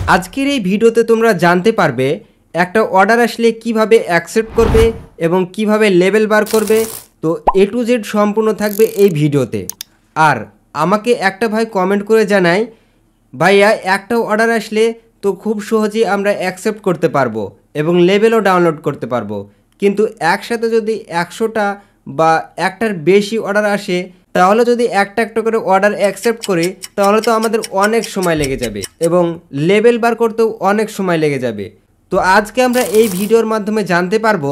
আজকের এই ভিডিওতে তোমরা জানতে পারবে একটা অর্ডার আসলে কিভাবে অ্যাকসেপ্ট করবে এবং কিভাবে লেভেল বার করবে। তো A to Z সম্পূর্ণ থাকবে এই ভিডিওতে। আর আমাকে একটা ভাই কমেন্ট করে জানায়, ভাইয়া একটা অর্ডার আসলে তো খুব সহজেই আমরা অ্যাকসেপ্ট করতে পারবো এবং লেভেলও ডাউনলোড করতে পারবো, কিন্তু একসাথে যদি 100টা বা একটার বেশি অর্ডার আসে তাহলে যদি একটা একটা করে অর্ডার অ্যাকসেপ্ট করি তাহলে তো আমাদের অনেক সময় লেগে যাবে এবং লেভেল বার করতেও অনেক সময় লেগে যাবে। তো আজকে আমরা এই ভিডিওর মাধ্যমে জানতে পারবো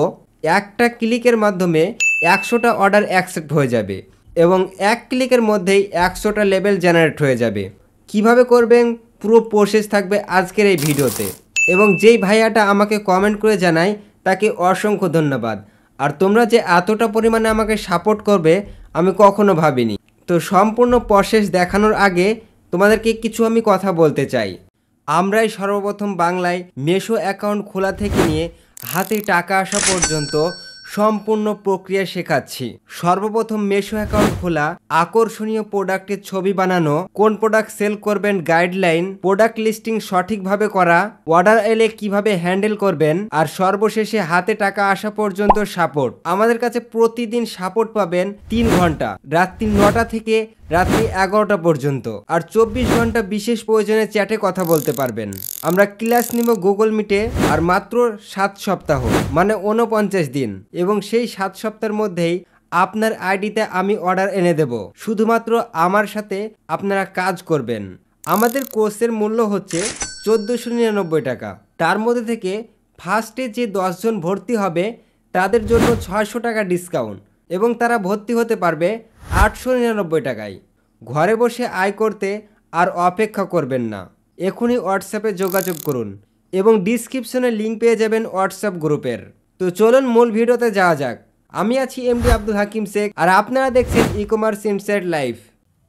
একটা ক্লিকের মাধ্যমে 100টা অর্ডার অ্যাকসেপ্ট হয়ে যাবে এবং এক ক্লিকের মধ্যেই 100টা লেভেল জেনারেট হয়ে যাবে। কিভাবে করবেন পুরো প্রসেস থাকবে আজকের এই ভিডিওতে। এবং যেই ভাইয়াটা আমাকে কমেন্ট করে জানায় তাকে অসংখ্য ধন্যবাদ। আর তোমরা যে এতটা পরিমাণে আমাকে সাপোর্ট করবে আমি কখনো ভাবিনি। তো সম্পূর্ণ প্রসেস দেখানোর আগে তোমাদেরকে কিছু আমি কথা বলতে চাই। আমরাই সর্বপ্রথম বাংলায় মেশো অ্যাকাউন্ট খোলা থেকে নিয়ে হাতে টাকা আসা পর্যন্ত সম্পূর্ণ প্রক্রিয়া শেখাচ্ছি। সর্বপ্রথম মেশো অ্যাকাউন্ট খোলা, আকর্ষণীয় প্রোডাক্টের ছবি বানানো, কোন প্রোডাক্ট সেল করবেন গাইডলাইন, প্রোডাক্ট লিস্টিং সঠিকভাবে করা, অর্ডার এলে কিভাবে হ্যান্ডেল করবেন, আর সর্বশেষে হাতে টাকা আসা পর্যন্ত সাপোর্ট। আমাদের কাছে প্রতিদিন সাপোর্ট পাবেন 3 ঘন্টা, রাত্রি 9টা থেকে রাত্রি 11টা পর্যন্ত। আর 24 ঘন্টা বিশেষ প্রয়োজনে চ্যাটে কথা বলতে পারবেন। আমরা ক্লাস নিব গুগল মিটে, আর মাত্র 7 সপ্তাহ মানে 49 দিন, এবং সেই 7 সপ্তাহের মধ্যেই আপনার আইডিতে আমি অর্ডার এনে দেব। শুধুমাত্র আমার সাথে আপনারা কাজ করবেন। আমাদের কোর্সের মূল্য হচ্ছে 1499 টাকা। তার মধ্যে থেকে ফার্স্টে যে 10 জন ভর্তি হবে তাদের জন্য 600 টাকা ডিসকাউন্ট, এবং তারা ভর্তি হতে পারবে 899 টাকায়। ঘরে বসে আয় করতে আর অপেক্ষা করবেন না, এখনই হোয়াটসঅ্যাপে যোগাযোগ করুন এবং ডিসক্রিপশনে লিঙ্ক পেয়ে যাবেন হোয়াটসঅ্যাপ গ্রুপের। তো চলুন মূল ভিডিওতে যাওয়া যাক। আমি আছি এমডি আব্দুল হাকিম শেখ, আর আপনারা দেখছেন ই-কমার্স ইনসাইড লাইফ।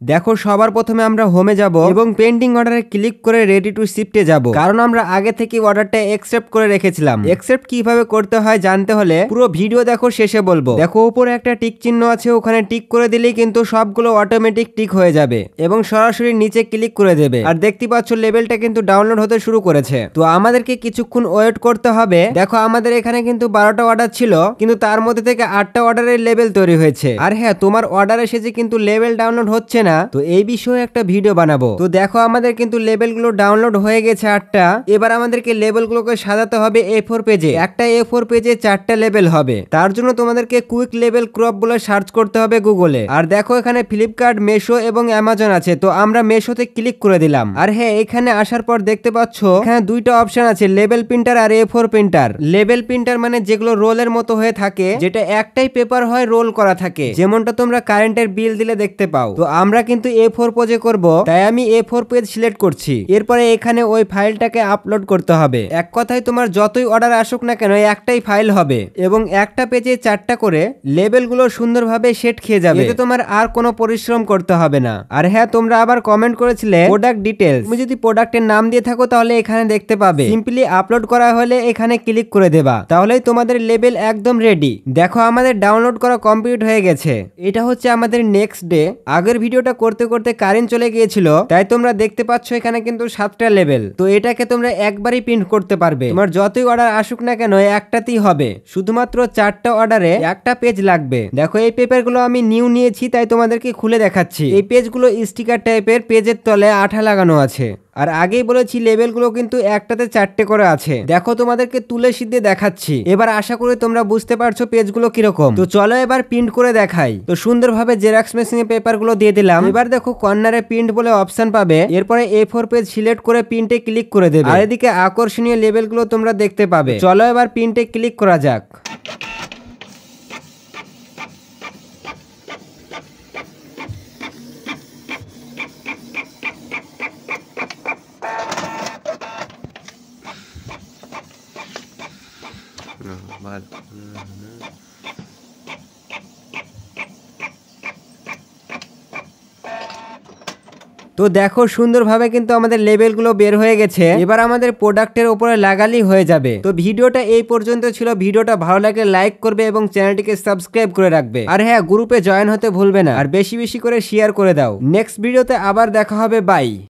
দেখো, সবার প্রথমে আমরা হোমে যাব এবং পেন্ডিং অর্ডারে ক্লিক করে রেডি টু শিফটে যাব, কারণ আমরা আগে থেকে অর্ডারটা অ্যাকসেপ্ট করে রেখেছিলাম। অ্যাকসেপ্ট কিভাবে করতে হয় জানতে হলে পুরো ভিডিও দেখো, শেষে বলবো। দেখো উপরে একটা টিক চিহ্ন আছে, ওখানে টিক করে দিলেই কিন্তু সবগুলো অটোমেটিক টিক হয়ে যাবে এবং সরাসরি নিচে ক্লিক করে দেবে। আর দেখতে পাচ্ছ লেভেলটা কিন্তু ডাউনলোড হতে শুরু করেছে। তো আমাদেরকে কিছুক্ষণ ওয়েট করতে হবে। দেখো আমাদের এখানে কিন্তু 12টা অর্ডার ছিল, কিন্তু তার মধ্যে থেকে 8টা অর্ডারের লেভেল তৈরি হয়েছে। আর হ্যাঁ, তোমার অর্ডার এসেছে কিন্তু লেভেল ডাউনলোড হচ্ছে না, তো এই বিষয়ে একটা ভিডিও বানাবো। তো দেখো আমাদের কিন্তু লেভেলগুলো ডাউনলোড হয়ে গেছে 8টা। এবার আমাদেরকে লেভেলগুলোকে সাজাতে হবে A4 পেজে। একটা A4 পেজে 4টা লেভেল হবে। তার জন্য তোমাদেরকে কুইক লেভেল ক্রপ বলে সার্চ করতে হবে গুগলে। আর দেখো এখানে ফ্লিপকার্ট, মেশো এবং অ্যামাজন আছে, তো আমরা মেশোতে ক্লিক করে দিলাম। আর হ্যাঁ, এখানে আসার পর দেখতে পাচ্ছ এখানে দুইটা অপশন আছে, লেভেল প্রিন্টার আর A4 প্রিন্টার। লেভেল প্রিন্টার মানে যেগুলো রোলের মতো হয়ে থাকে, যেটা একটাই পেপার হয়, রোল করা থাকে, যেমনটা তোমরা কারেন্টের বিল দিলে দেখতে পাও। তো আমরা কিন্তু A4 পেজে করব, তাই আমি A4 পেজ সিলেক্ট করছি। এরপরে এখানে ওই ফাইলটাকে আপলোড করতে হবে। এক কথায় তোমার যতই অর্ডার আসুক না কেন একটাই ফাইল হবে, এবং একটা পেজে 4টা করে লেবেলগুলো সুন্দরভাবে সেট খেয়ে যাবে। এতে তোমার আর কোনো পরিশ্রম করতে হবে না। আর হ্যাঁ, তোমরা আবার কমেন্ট করেছিলে প্রোডাক্ট ডিটেইলস। তুমি যদি প্রোডাক্টের নাম দিয়ে থাকো তাহলে এখানে দেখতে পাবে। সিম্পলি আপলোড করা হলে এখানে ক্লিক করে দেবা, তাহলেই তোমাদের লেবেল একদম রেডি। দেখো আমাদের ডাউনলোড করা কমপ্লিট হয়ে গেছে। এটা হচ্ছে আমাদের নেক্সট ডে। আগের ভিডিওটা করতে করতে কারেন্ট চলে গিয়েছিল, তাই তোমরা দেখতে পাচ্ছ এখানে কিন্তু 7টা লেভেল। তো এটাকে তোমরা একবারই প্রিন্ট করতে পারবে। তোমার যতই অর্ডার আসুক না কেন একটাতেই হবে। শুধুমাত্র 4টা অর্ডারে একটা পেজ লাগবে। দেখো এই পেপারগুলো আমি নিউ নিয়েছি, তাই তোমাদেরকে খুলে দেখাচ্ছি। এই পেজগুলো স্টিকার টাইপের, পেজের তলে আঠা লাগানো আছে। আর আগেই বলেছি লেভেলগুলো কিন্তু একটাতে 4টে করে আছে। দেখো তোমাদেরকে তুলে সিদ্ধে দেখাচ্ছি। এবার আশা করি তোমরা বুঝতে পারছো পেজগুলো কিরকম। তো চলো এবার প্রিন্ট করে দেখাই। তো সুন্দরভাবে জেরক্স মেশিনে পেপারগুলো দিয়ে দিলাম। এবার দেখো কর্নারে প্রিন্ট বলে অপশন পাবে। এরপরে A4 পেজ সিলেক্ট করে প্রিন্টে ক্লিক করে দেবে। আর এদিকে আকর্ষণীয় লেভেলগুলো তোমরা দেখতে পাবে। চলো এবার প্রিন্টে ক্লিক করা যাক। তো দেখো সুন্দরভাবে কিন্তু আমাদের লেবেলগুলো বের হয়ে গেছে। এবার আমাদের প্রোডাক্টের উপরে লাগালেই হয়ে যাবে। তো ভিডিওটা এই পর্যন্ত ছিল। ভিডিওটা ভালো লাগলে লাইক করবে এবং চ্যানেলটিকে সাবস্ক্রাইব করে রাখবে। আর হ্যাঁ, গ্রুপে জয়েন হতে ভুলবে না, আর বেশি বেশি করে শেয়ার করে দাও। নেক্সট ভিডিওতে আবার দেখা হবে। বাই।